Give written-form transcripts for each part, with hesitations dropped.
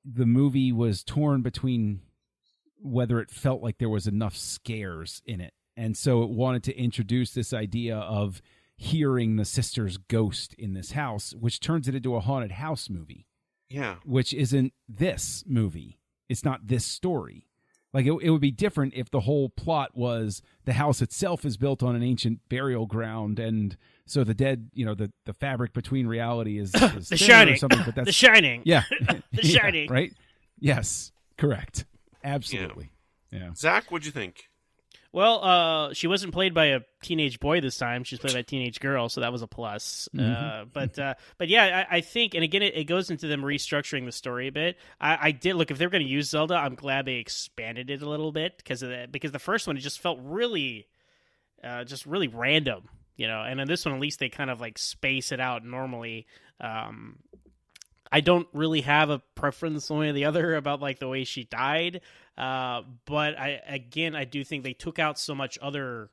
the movie was torn between whether it felt like there was enough scares in it. And so it wanted to introduce this idea of hearing the sister's ghost in this house, which turns it into a haunted house movie. Yeah. Which isn't this movie. It's not this story. Like, it would be different if the whole plot was the house itself is built on an ancient burial ground, and so the dead, the fabric between reality is The Shining. or something. But that's, The Shining. Yeah. The Shining. Right? Yes. Correct. Absolutely. Yeah. Zach, what'd you think? Well, she wasn't played by a teenage boy this time. She's played by a teenage girl, so that was a plus. But yeah, I think, and again, it goes into them restructuring the story a bit. I did look, if they're going to use Zelda, I'm glad they expanded it a little bit because of that. Because the first one, it just felt really, just really random, And in this one, at least they kind of like space it out normally. I don't really have a preference one way or the other about like the way she died. But I do think they took out so much other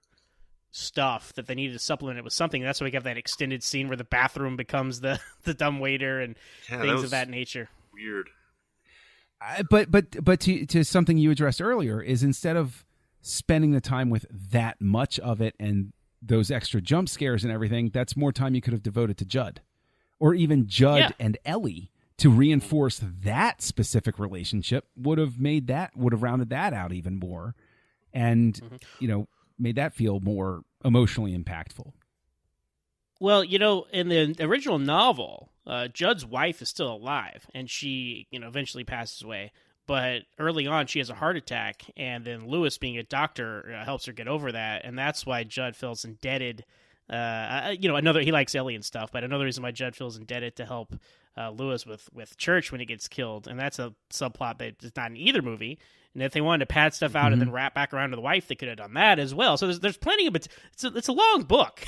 stuff that they needed to supplement it with something. That's why we have that extended scene where the bathroom becomes the dumb waiter and things of that nature. Weird. But to something you addressed earlier is, instead of spending the time with that much of it and those extra jump scares and everything, that's more time you could have devoted to Judd. Or even Judd and Ellie, to reinforce that specific relationship, would have rounded that out even more, and made that feel more emotionally impactful. Well, in the original novel, Judd's wife is still alive, and she eventually passes away. But early on, she has a heart attack, and then Lewis, being a doctor, helps her get over that, and that's why Judd feels indebted. He likes Ellie and stuff, but another reason why Judd feels indebted to help Lewis with Church when he gets killed, and that's a subplot that is not in either movie. And if they wanted to pad stuff out and then wrap back around to the wife, they could have done that as well. So there's plenty of it's a long book.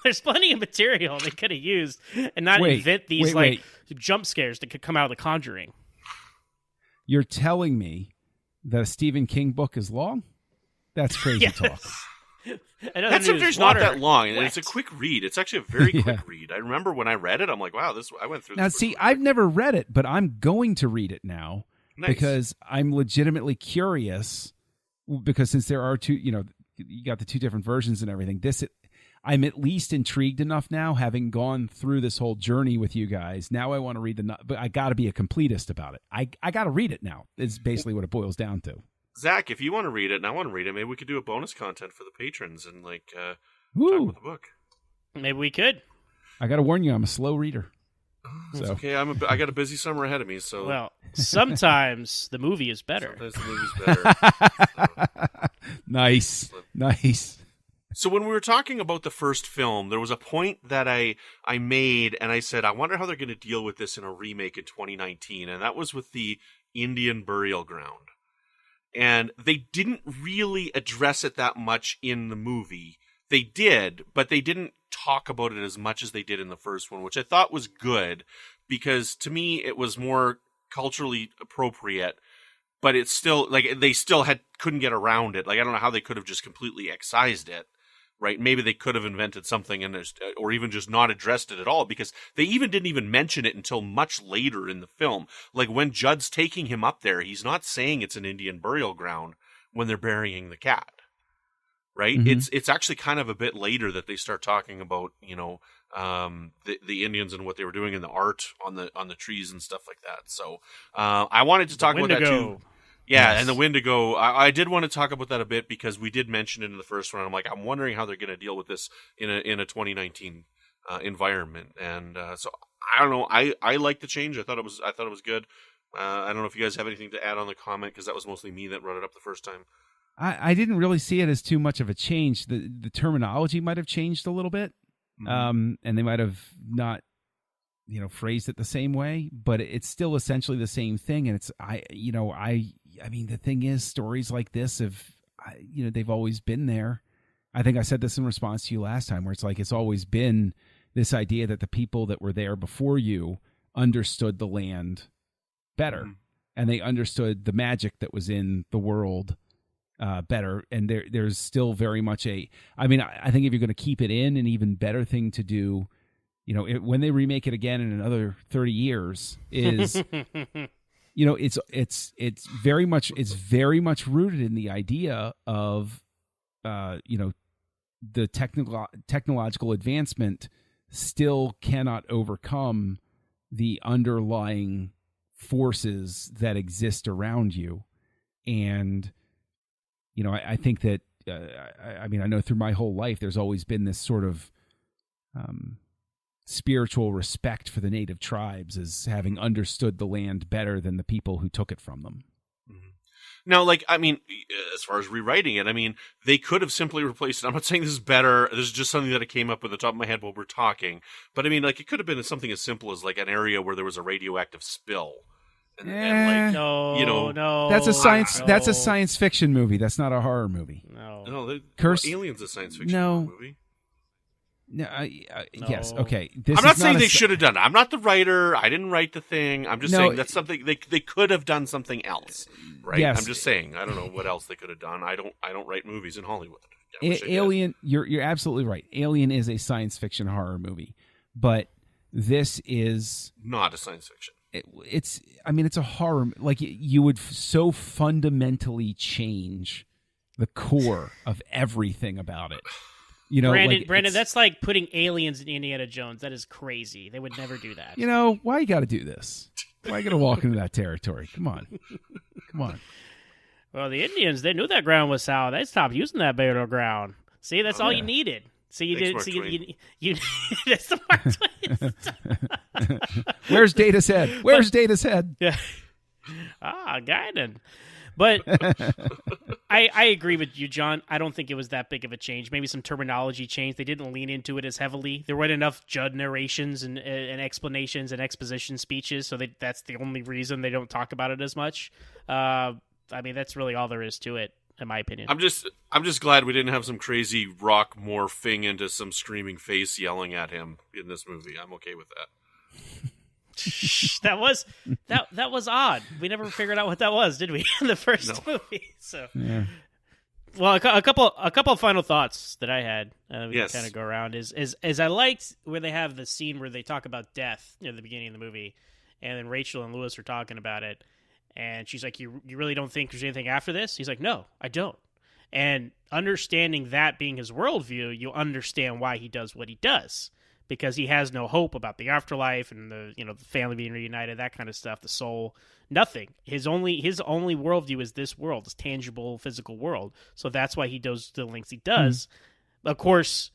There's plenty of material they could have used and not invent these jump scares that could come out of The Conjuring. You're telling me that a Stephen King book is long? That's crazy talk. That Cemetery's not that long, and it's a quick read. It's actually a very quick read. I remember when I read it, I'm like, wow, I went through this. Now, see, I've never read it, but I'm going to read it now because I'm legitimately curious, because since there are two, you got the two different versions and everything, I'm at least intrigued enough now, having gone through this whole journey with you guys. Now I want to read but I got to be a completist about it. I got to read it now, is basically what it boils down to. Zach, if you want to read it and I want to read it, maybe we could do a bonus content for the patrons and talk about the book. Maybe we could. I got to warn you, I'm a slow reader. It's okay. I got a busy summer ahead of me. So sometimes the movie is better. Sometimes the movie's better. Nice. So when we were talking about the first film, there was a point that I made, and I said, I wonder how they're going to deal with this in a remake in 2019, and that was with the Indian burial ground. And they didn't really address it that much in the movie. They did, but they didn't talk about it as much as they did in the first one, which I thought was good, because to me it was more culturally appropriate, but it's still, like, they still couldn't get around it. Like, I don't know how they could have just completely excised it. Right? Maybe they could have invented something or even just not addressed it at all, because they didn't even mention it until much later in the film. Like, when Judd's taking him up there, he's not saying it's an Indian burial ground when they're burying the cat. Right? Mm-hmm. It's actually kind of a bit later that they start talking about, the Indians and what they were doing in the art on the trees and stuff like that. So I wanted to talk about that too. Yeah, yes. And the Wendigo, I did want to talk about that a bit, because we did mention it in the first one. I'm wondering how they're going to deal with this in a 2019 environment. And so I don't know. I like the change. I thought it was good. I don't know if you guys have anything to add on the comment, because that was mostly me that brought it up the first time. I didn't really see it as too much of a change. The terminology might have changed a little bit, and they might have not, phrased it the same way, but it's still essentially the same thing. And I mean, the thing is, stories like this they've always been there. I think I said this in response to you last time, where it's like, it's always been this idea that the people that were there before you understood the land better, and they understood the magic that was in the world better. And there's still very much I think if you're going to keep it in, an even better thing to do, when they remake it again in another 30 years is it's very much rooted in the idea of the technological advancement still cannot overcome the underlying forces that exist around you. And I think that I know through my whole life there's always been this sort of spiritual respect for the native tribes as having understood the land better than the people who took it from them. Now, as far as rewriting it, they could have simply replaced it. I'm not saying this is better. This is just something that came up at the top of my head while we're talking. But it could have been something as simple as an area where there was a radioactive spill. No. That's a science. That's a science fiction movie. That's not a horror movie. No, Curse. Alien's a science fiction movie. No. No. Yes. Okay. I'm not saying they should have done it. I'm not the writer. I didn't write the thing. I'm just saying that's something they could have done something else, right? Yes. I'm just saying. I don't know what else they could have done. I don't write movies in Hollywood. Alien. You're absolutely right. Alien is a science fiction horror movie, but this is not a science fiction. It's a horror. You would so fundamentally change the core of everything about it. Brandon, that's like putting aliens in Indiana Jones. That is crazy. They would never do that. Why you got to do this? Why you got to walk into that territory? Come on. Well, the Indians, they knew that ground was sour. They stopped using that battleground. See, that's all you needed. So you did. So you that's the Mark Twain. Where's Data's head? Data's head? Yeah. Guided. But I agree with you, John. I don't think it was that big of a change. Maybe some terminology change. They didn't lean into it as heavily. There weren't enough Judd narrations and explanations and exposition speeches, so that's the only reason they don't talk about it as much. That's really all there is to it, in my opinion. I'm just glad we didn't have some crazy rock morphing into some screaming face yelling at him in this movie. I'm okay with that. that was odd. We never figured out what that was, did we? In the first movie. So, yeah. Well, a couple of final thoughts that I had. We can kind of go around. Is I liked where they have the scene where they talk about death near the beginning of the movie, and then Rachel and Lewis are talking about it, and she's like, "You really don't think there's anything after this?" He's like, "No, I don't." And understanding that being his worldview, you understand why he does what he does. Because he has no hope about the afterlife and the family being reunited, that kind of stuff, the soul, nothing. His only worldview is this world, this tangible, physical world. So that's why he does the lengths he does. Of course,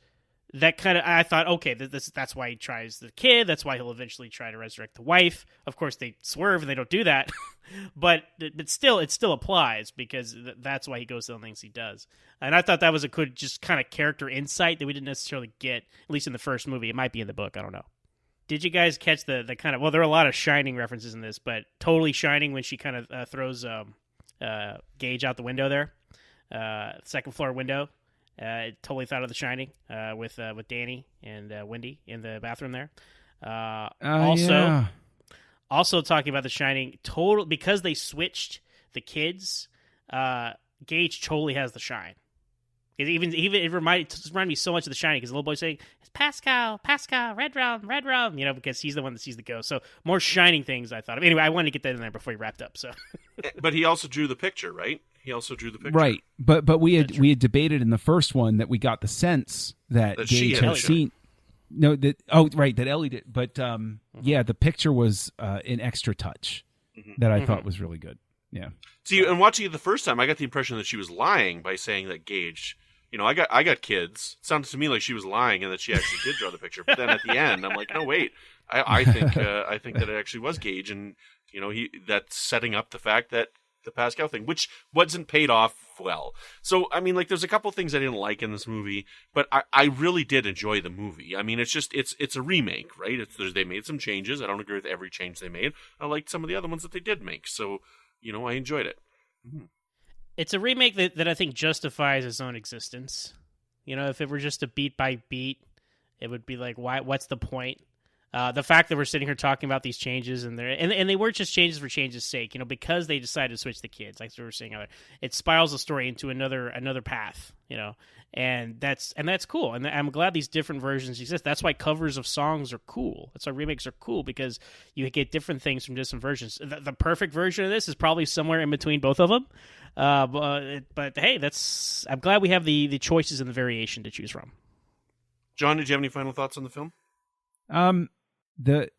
that kind of, I thought, okay, that's why he tries the kid. That's why he'll eventually try to resurrect the wife. Of course, they swerve and they don't do that. but still, it still applies because that's why he goes to the lengths he does. And I thought that was a good, just kind of character insight that we didn't necessarily get, at least in the first movie. It might be in the book. I don't know. Did you guys catch the kind of, well, there are a lot of Shining references in this, but totally Shining when she kind of throws Gage out the window there, second floor window. Totally thought of The Shining with Danny and Wendy in the bathroom there. Also talking about The Shining, total because they switched the kids. Gage totally has the shine. Even it reminded me so much of The Shining because the little boy saying, "It's Pascal, red rum," because he's the one that sees the ghost. So more Shining things I thought of. Anyway, I wanted to get that in there before he wrapped up. So, but he also drew the picture, right? Right, but we had debated in the first one that we got the sense that Gage had seen. No, that Ellie did. But the picture was an extra touch that I thought was really good. Yeah. See, and watching it the first time, I got the impression that she was lying by saying that Gage. I got kids. It sounded to me like she was lying and that she actually did draw the picture. But then at the end, I'm like, no, wait. I think that it actually was Gage, and that's setting up the fact that the Pascal thing, which wasn't paid off well. So, there's a couple things I didn't like in this movie, but I really did enjoy the movie. It's a remake, right? They made some changes. I don't agree with every change they made. I liked some of the other ones that they did make. So, I enjoyed it. Mm-hmm. It's a remake that I think justifies its own existence. If it were just a beat by beat, it would be like, why? What's the point? The fact that we're sitting here talking about these changes and they weren't just changes for change's sake, because they decided to switch the kids, like we were saying earlier, it spirals the story into another path, and that's cool. And I'm glad these different versions exist. That's why covers of songs are cool. That's why remakes are cool, because you get different things from different versions. The perfect version of this is probably somewhere in between both of them. But hey, I'm glad we have the choices and the variation to choose from. John, did you have any final thoughts on the film? I'm not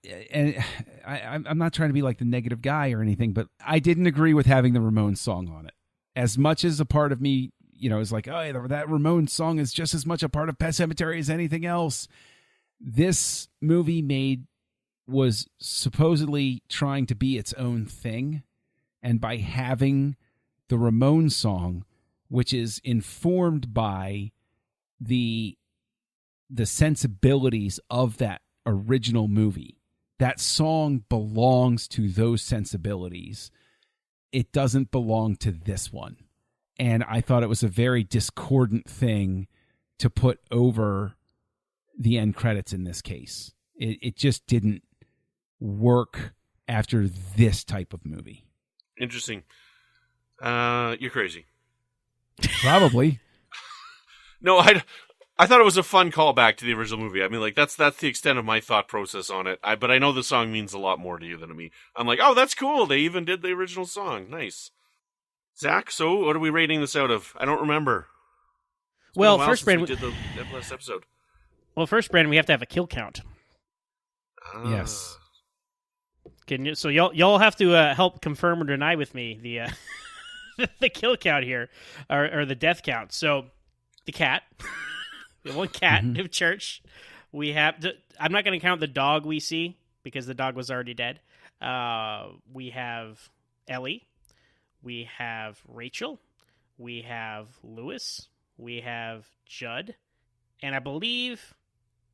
trying to be like the negative guy or anything, but I didn't agree with having the Ramones song on it. As much as a part of me, is like, oh, that Ramones song is just as much a part of Pet Semetary as anything else. This movie was supposedly trying to be its own thing, and by having the Ramones song, which is informed by the sensibilities of that original movie. That song belongs to those sensibilities. It doesn't belong to this one. And I thought it was a very discordant thing to put over the end credits in this case. It just didn't work after this type of movie. Interesting. You're crazy. Probably. No, I thought it was a fun callback to the original movie. I mean, like, that's the extent of my thought process on it. But I know the song means a lot more to you than to me. I'm like, oh, that's cool. They even did the original song. Nice. Zach, so what are we rating this out of? I don't remember. Well, first, Brandon, we did the last episode. Well, first, Brandon, we have to have a kill count. Yes. So y'all have to help confirm or deny with me the the kill count here, or the death count. So the cat. We have one cat in church. We have. I'm not going to count the dog we see because the dog was already dead. We have Ellie. We have Rachel. We have Lewis. We have Judd, and I believe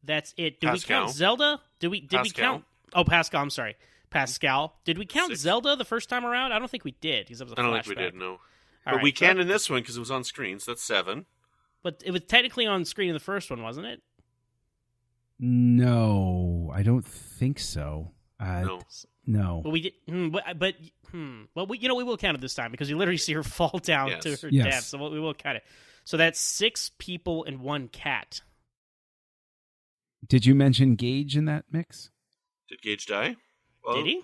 that's it. Did we count Zelda? Did we count? Oh, Pascal. I'm sorry, Pascal. Did we count Zelda the first time around? I don't think we did because it was a flashback. I don't think we did. No, but we can in this one because it was on screen. So that's 7. But it was technically on screen in the first one, wasn't it? No, I don't think so. No. But we did. Well, we will count it this time because you literally see her fall down to her death. So we will count it. So that's 6 people and 1 cat. Did you mention Gage in that mix? Did Gage die? Well, did he?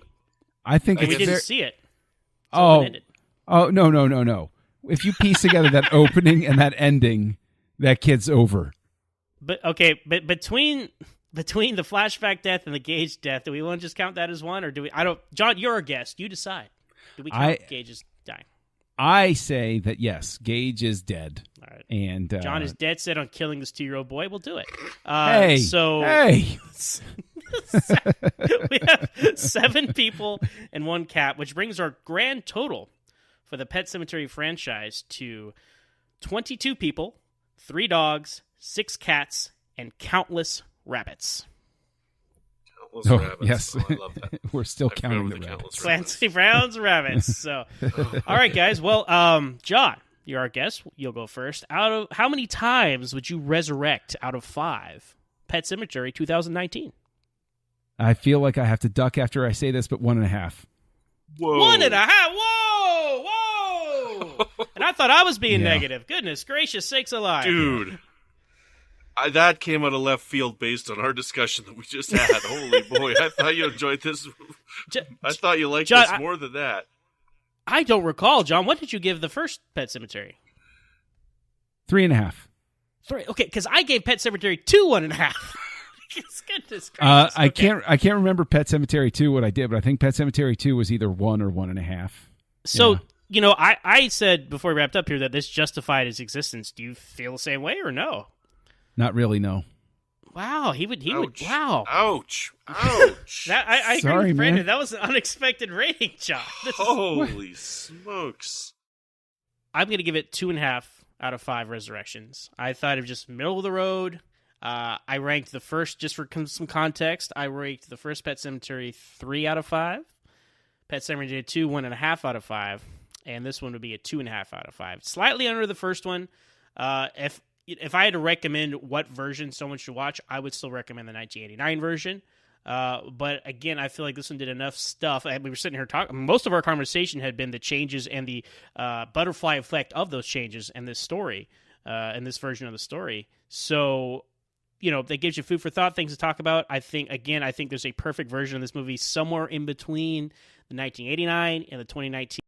I think we didn't see it. Oh, no. If you piece together that opening and that ending, that kid's over. But okay, but between the flashback death and the Gage death, do we want to just count that as one, or do we? I don't. John, you're our guest. You decide. Do we count Gage's dying? I say that yes, Gage is dead. All right. And John is dead set on killing this 2-year-old boy. We'll do it. Hey. We have 7 people and 1 cat, which brings our grand total for the Pet Semetary franchise to 22 people, 3 dogs, 6 cats, and countless rabbits. Rabbits. Yes. Oh, I love that. We're still counting the rabbits. Clancy Brown's rabbits. So, all right, guys. Well, John, you're our guest. You'll go first. Out of how many times would you resurrect out of 5 Pet Semetary 2019? I feel like I have to duck after I say this, but 1.5. Whoa. 1.5. Whoa. And I thought I was being negative. Goodness gracious sakes alive. Dude. That came out of left field based on our discussion that we just had. Holy boy, I thought you enjoyed this. I thought you liked this more than that. I don't recall, John. What did you give the first Pet Semetary? 3.5. 3. Okay, because I gave Pet Semetary 2 1.5. Goodness gracious. I can't remember Pet Semetary 2 what I did, but I think Pet Semetary 2 was either 1 or 1.5. So, I said before we wrapped up here that this justified his existence. Do you feel the same way or no? Not really, no. Wow, he would. Wow. Ouch. I Sorry, agree with Brandon. man. That was an unexpected rating, John. Holy smokes. I'm going to give it 2.5 out of 5 resurrections. I thought it was just middle of the road. I ranked the first, just for some context, I ranked the first Pet Semetary 3 out of 5. Pet Semetary 2, 1.5 out of 5. And this one would be a 2.5 out of 5. Slightly under the first one. If I had to recommend what version someone should watch, I would still recommend the 1989 version. But again, I feel like this one did enough stuff. We were sitting here talking. Most of our conversation had been the changes and the butterfly effect of those changes and this story, and this version of the story. So, that gives you food for thought, things to talk about. I think there's a perfect version of this movie somewhere in between the 1989 and the 2019